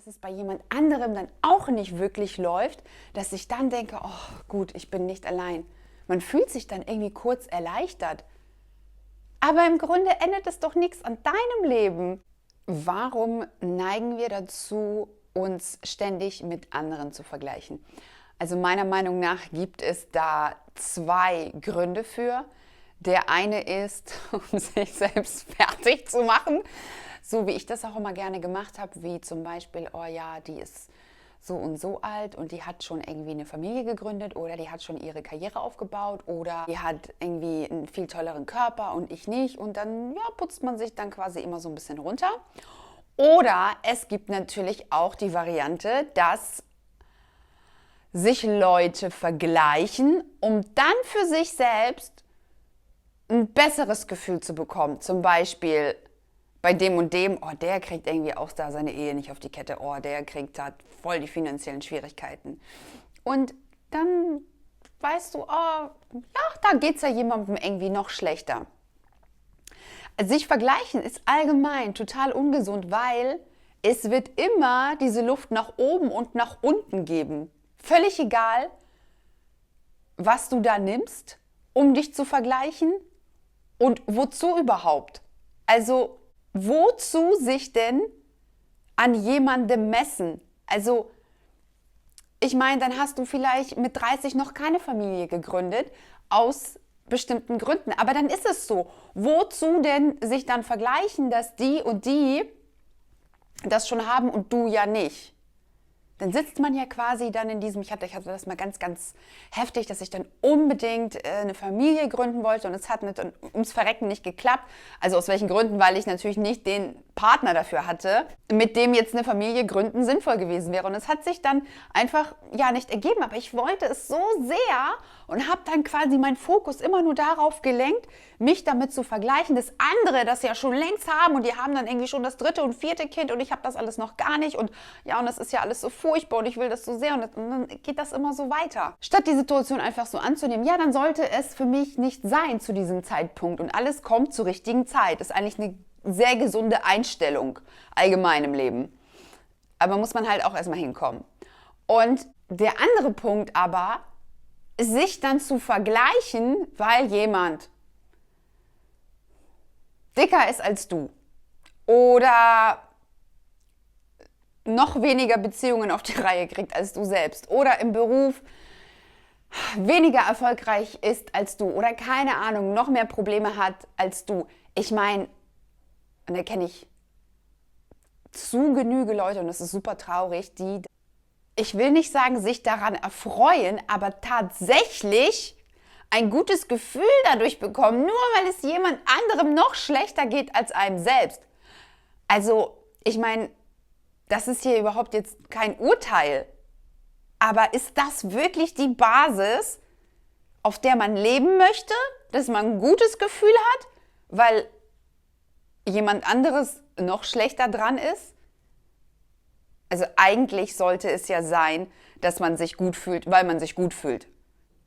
es bei jemand anderem dann auch nicht wirklich läuft, dass ich dann denke, oh gut, ich bin nicht allein. Man fühlt sich dann irgendwie kurz erleichtert. Aber im Grunde ändert es doch nichts an deinem Leben. Warum neigen wir dazu, uns ständig mit anderen zu vergleichen? Also meiner Meinung nach gibt es da zwei Gründe für. Der eine ist, um sich selbst fertig zu machen, so wie ich das auch immer gerne gemacht habe, wie zum Beispiel, oh ja, die ist so und so alt und die hat schon irgendwie eine Familie gegründet oder die hat schon ihre Karriere aufgebaut oder die hat irgendwie einen viel tolleren Körper und ich nicht und dann ja, putzt man sich dann quasi immer so ein bisschen runter. Oder es gibt natürlich auch die Variante, dass sich Leute vergleichen, um dann für sich selbst ein besseres Gefühl zu bekommen. Zum Beispiel bei dem und dem, oh, der kriegt irgendwie auch da seine Ehe nicht auf die Kette, oh, der hat voll die finanziellen Schwierigkeiten. Und dann weißt du, oh, ja, da geht es ja jemandem irgendwie noch schlechter. Sich vergleichen ist allgemein total ungesund, weil es wird immer diese Luft nach oben und nach unten geben. Völlig egal, was du da nimmst, um dich zu vergleichen und wozu überhaupt. Also wozu sich denn an jemandem messen? Also ich meine, dann hast du vielleicht mit 30 noch keine Familie gegründet, aus bestimmten Gründen. Aber dann ist es so. Wozu denn sich dann vergleichen, dass die und die das schon haben und du ja nicht? Dann sitzt man ja quasi dann in diesem, ich hatte das mal ganz, ganz heftig, dass ich dann unbedingt eine Familie gründen wollte und es hat ums Verrecken nicht geklappt. Also aus welchen Gründen? Weil ich natürlich nicht den Partner dafür hatte, mit dem jetzt eine Familie gründen sinnvoll gewesen wäre. Und es hat sich dann einfach ja nicht ergeben, aber ich wollte es so sehr und habe dann quasi meinen Fokus immer nur darauf gelenkt, mich damit zu vergleichen, dass andere das ja schon längst haben und die haben dann irgendwie schon das 3. und 4. Kind und ich habe das alles noch gar nicht und ja, und das ist ja alles so furchtbar und ich will das so sehr und dann geht das immer so weiter. Statt die Situation einfach so anzunehmen, ja, dann sollte es für mich nicht sein zu diesem Zeitpunkt und alles kommt zur richtigen Zeit. Das ist eigentlich eine sehr gesunde Einstellung allgemein im Leben. Aber muss man halt auch erstmal hinkommen. Und der andere Punkt aber, sich dann zu vergleichen, weil jemand dicker ist als du oder noch weniger Beziehungen auf die Reihe kriegt als du selbst oder im Beruf weniger erfolgreich ist als du oder keine Ahnung, noch mehr Probleme hat als du. Ich meine, und da kenne ich zu Genüge Leute und das ist super traurig, die, ich will nicht sagen, sich daran erfreuen, aber tatsächlich ein gutes Gefühl dadurch bekommen, nur weil es jemand anderem noch schlechter geht als einem selbst. Also, ich meine, das ist hier überhaupt jetzt kein Urteil, aber ist das wirklich die Basis, auf der man leben möchte, dass man ein gutes Gefühl hat, weil jemand anderes noch schlechter dran ist? Also eigentlich sollte es ja sein, dass man sich gut fühlt, weil man sich gut fühlt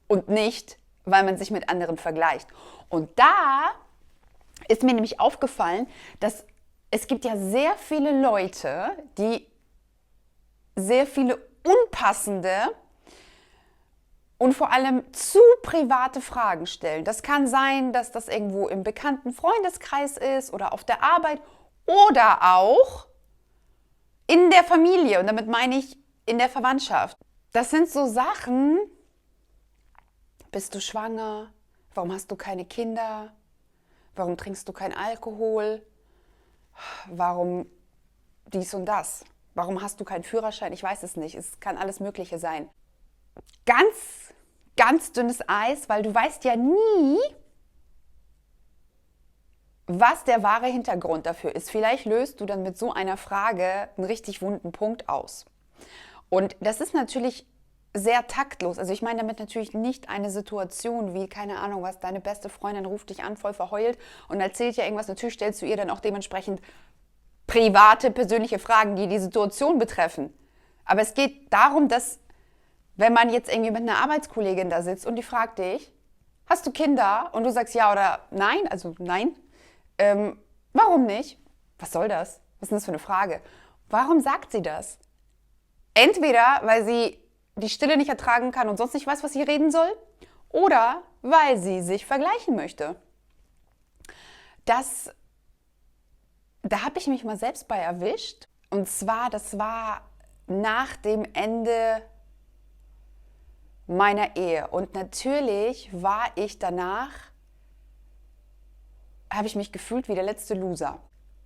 und nicht, weil man sich mit anderen vergleicht. Und da ist mir nämlich aufgefallen, dass es gibt ja sehr viele Leute, die sehr viele unpassende und vor allem zu private Fragen stellen. Das kann sein, dass das irgendwo im bekannten Freundeskreis ist oder auf der Arbeit oder auch in der Familie. Und damit meine ich in der Verwandtschaft. Das sind so Sachen, bist du schwanger? Warum hast du keine Kinder? Warum trinkst du keinen Alkohol? Warum dies und das? Warum hast du keinen Führerschein? Ich weiß es nicht. Es kann alles Mögliche sein. Ganz, ganz dünnes Eis, weil du weißt ja nie, was der wahre Hintergrund dafür ist. Vielleicht löst du dann mit so einer Frage einen richtig wunden Punkt aus. Und das ist natürlich sehr taktlos. Also ich meine damit natürlich nicht eine Situation wie, keine Ahnung was, deine beste Freundin ruft dich an, voll verheult und erzählt ja irgendwas. Natürlich stellst du ihr dann auch dementsprechend private, persönliche Fragen, die die Situation betreffen. Aber es geht darum, dass, wenn man jetzt irgendwie mit einer Arbeitskollegin da sitzt und die fragt dich, hast du Kinder? Und du sagst ja oder nein, also nein. Warum nicht? Was soll das? Was ist denn das für eine Frage? Warum sagt sie das? Entweder, weil sie die Stille nicht ertragen kann und sonst nicht weiß, was sie reden soll, oder weil sie sich vergleichen möchte. Da habe ich mich mal selbst bei erwischt. Und zwar, das war nach dem Ende meiner Ehe. Und natürlich war ich danach, habe ich mich gefühlt wie der letzte Loser.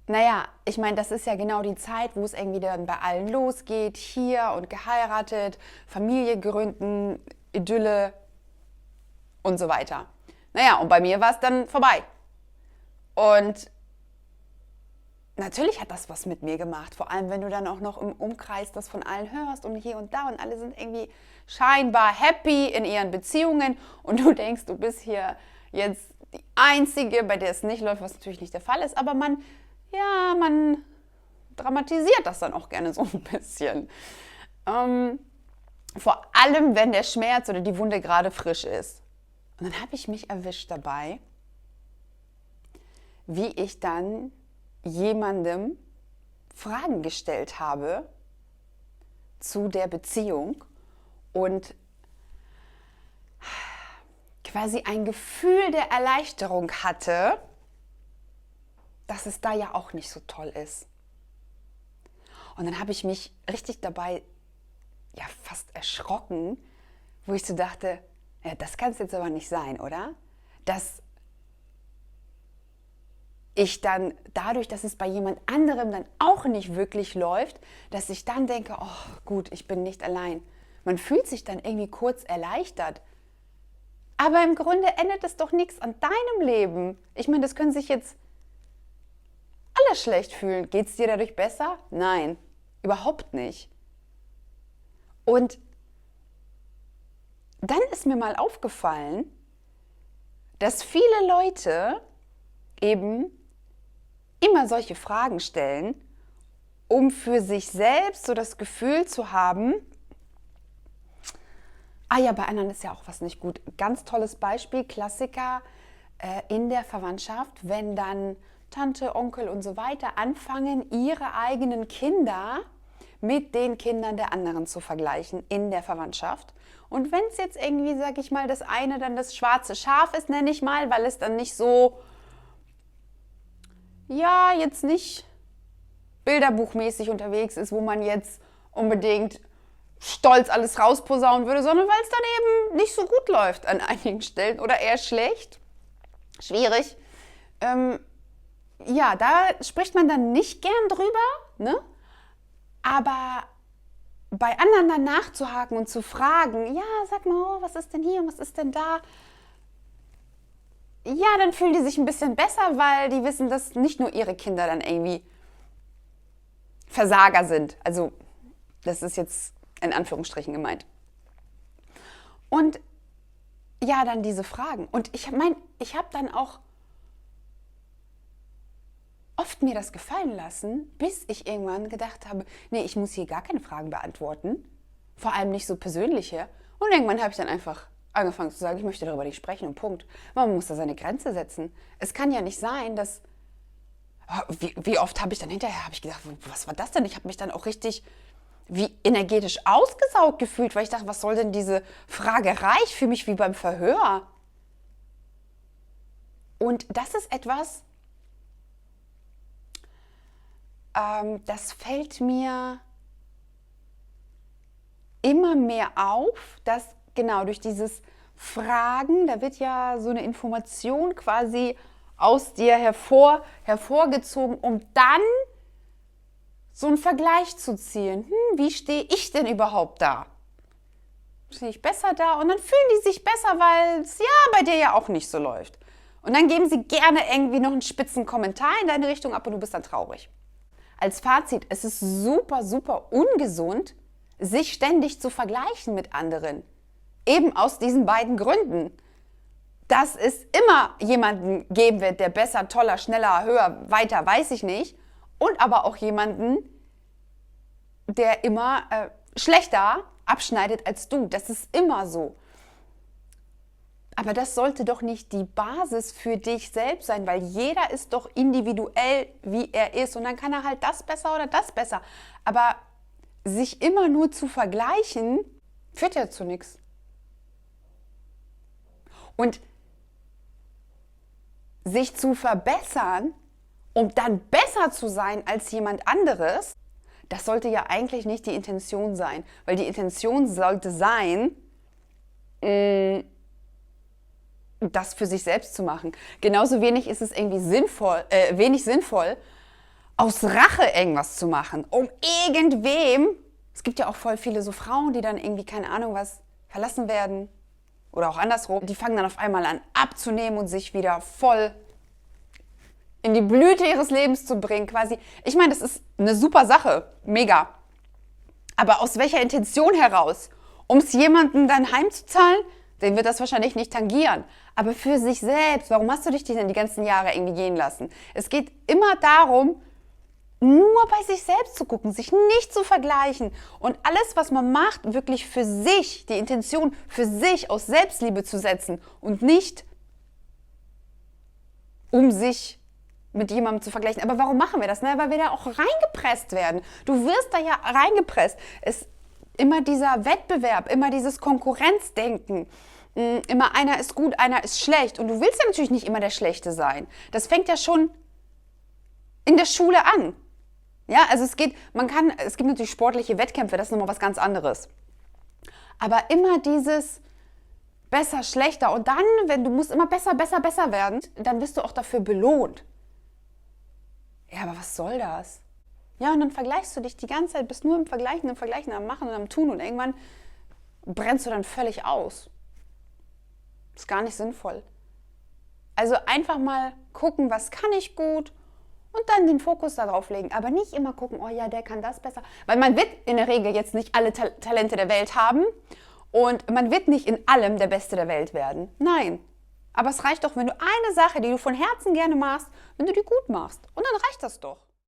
Naja, ich meine, das ist ja genau die Zeit, wo es irgendwie dann bei allen losgeht. Hier und geheiratet, Familie gründen, Idylle und so weiter. Naja, und bei mir war es dann vorbei. Und natürlich hat das was mit mir gemacht. Vor allem, wenn du dann auch noch im Umkreis das von allen hörst und hier und da und alle sind irgendwie scheinbar happy in ihren Beziehungen und du denkst, du bist hier jetzt die Einzige, bei der es nicht läuft, was natürlich nicht der Fall ist, aber man dramatisiert das dann auch gerne so ein bisschen. Vor allem, wenn der Schmerz oder die Wunde gerade frisch ist. Und dann habe ich mich erwischt dabei, wie ich dann jemandem Fragen gestellt habe zu der Beziehung und quasi ein Gefühl der Erleichterung hatte, dass es da ja auch nicht so toll ist. Und dann habe ich mich richtig dabei ja fast erschrocken, wo ich so dachte, ja, das kann es jetzt aber nicht sein, oder? Dass ich dann dadurch, dass es bei jemand anderem dann auch nicht wirklich läuft, dass ich dann denke, oh gut, ich bin nicht allein. Man fühlt sich dann irgendwie kurz erleichtert. Aber im Grunde ändert es doch nichts an deinem Leben. Ich meine, das können sich jetzt alle schlecht fühlen. Geht es dir dadurch besser? Nein, überhaupt nicht. Und dann ist mir mal aufgefallen, dass viele Leute eben immer solche Fragen stellen, um für sich selbst so das Gefühl zu haben, ah ja, bei anderen ist ja auch was nicht gut. Ganz tolles Beispiel, Klassiker in der Verwandtschaft, wenn dann Tante, Onkel und so weiter anfangen, ihre eigenen Kinder mit den Kindern der anderen zu vergleichen in der Verwandtschaft. Und wenn es jetzt irgendwie, sag ich mal, das eine dann das schwarze Schaf ist, nenne ich mal, weil es dann nicht so, ja, jetzt nicht bilderbuchmäßig unterwegs ist, wo man jetzt unbedingt stolz alles rausposaunen würde, sondern weil es dann eben nicht so gut läuft an einigen Stellen oder eher schlecht. Schwierig. Ja, da spricht man dann nicht gern drüber, ne? Aber bei anderen dann nachzuhaken und zu fragen, ja, sag mal, oh, was ist denn hier und was ist denn da? Ja, dann fühlen die sich ein bisschen besser, weil die wissen, dass nicht nur ihre Kinder dann irgendwie Versager sind. Also, das ist jetzt in Anführungsstrichen gemeint. Und ja, dann diese Fragen. Und ich habe dann auch oft mir das gefallen lassen, bis ich irgendwann gedacht habe, nee, ich muss hier gar keine Fragen beantworten, vor allem nicht so persönliche. Und irgendwann habe ich dann einfach angefangen zu sagen, ich möchte darüber nicht sprechen und Punkt. Man muss da seine Grenze setzen. Es kann ja nicht sein, dass, wie oft habe ich dann hinterher, habe ich gedacht, was war das denn? Ich habe mich dann auch richtig wie energetisch ausgesaugt gefühlt, weil ich dachte, was soll denn diese Fragerei? Ich fühle mich wie beim Verhör. Und das ist etwas, das fällt mir immer mehr auf, dass genau durch dieses Fragen, da wird ja so eine Information quasi aus dir hervorgezogen, um dann so einen Vergleich zu ziehen. Wie stehe ich denn überhaupt da? Stehe ich besser da? Und dann fühlen die sich besser, weil es ja bei dir ja auch nicht so läuft. Und dann geben sie gerne irgendwie noch einen spitzen Kommentar in deine Richtung ab und du bist dann traurig. Als Fazit, es ist super, super ungesund, sich ständig zu vergleichen mit anderen. Eben aus diesen beiden Gründen. Dass es immer jemanden geben wird, der besser, toller, schneller, höher, weiter, weiß ich nicht. Und aber auch jemanden, der immer schlechter abschneidet als du. Das ist immer so. Aber das sollte doch nicht die Basis für dich selbst sein, weil jeder ist doch individuell, wie er ist. Und dann kann er halt das besser oder das besser. Aber sich immer nur zu vergleichen, führt ja zu nichts. Und sich zu verbessern, um dann besser zu sein als jemand anderes, das sollte ja eigentlich nicht die Intention sein. Weil die Intention sollte sein, das für sich selbst zu machen. Genauso wenig ist es irgendwie wenig sinnvoll, aus Rache irgendwas zu machen, um irgendwem, es gibt ja auch voll viele so Frauen, die dann irgendwie, keine Ahnung was, verlassen werden oder auch andersrum, die fangen dann auf einmal an abzunehmen und sich wieder voll in die Blüte ihres Lebens zu bringen, quasi. Ich meine, das ist eine super Sache, mega. Aber aus welcher Intention heraus? Um es jemandem dann heimzuzahlen? Den wird das wahrscheinlich nicht tangieren. Aber für sich selbst, warum hast du dich denn die ganzen Jahre irgendwie gehen lassen? Es geht immer darum, nur bei sich selbst zu gucken, sich nicht zu vergleichen und alles, was man macht, wirklich für sich, die Intention für sich aus Selbstliebe zu setzen und nicht um sich mit jemandem zu vergleichen. Aber warum machen wir das? Weil wir da auch reingepresst werden. Du wirst da ja reingepresst. Es immer dieser Wettbewerb, immer dieses Konkurrenzdenken. Immer einer ist gut, einer ist schlecht. Und du willst ja natürlich nicht immer der Schlechte sein. Das fängt ja schon in der Schule an. Ja, also es gibt natürlich sportliche Wettkämpfe, das ist nochmal was ganz anderes. Aber immer dieses besser, schlechter. Und dann, wenn du musst immer besser werden, dann wirst du auch dafür belohnt. Ja, aber was soll das? Ja, und dann vergleichst du dich die ganze Zeit, bist nur im Vergleichen, am Machen und am Tun und irgendwann brennst du dann völlig aus. Ist gar nicht sinnvoll. Also einfach mal gucken, was kann ich gut und dann den Fokus darauf legen. Aber nicht immer gucken, oh ja, der kann das besser. Weil man wird in der Regel jetzt nicht alle Talente der Welt haben und man wird nicht in allem der Beste der Welt werden. Nein. Aber es reicht doch, wenn du eine Sache, die du von Herzen gerne machst, wenn du die gut machst. Und dann reicht das doch.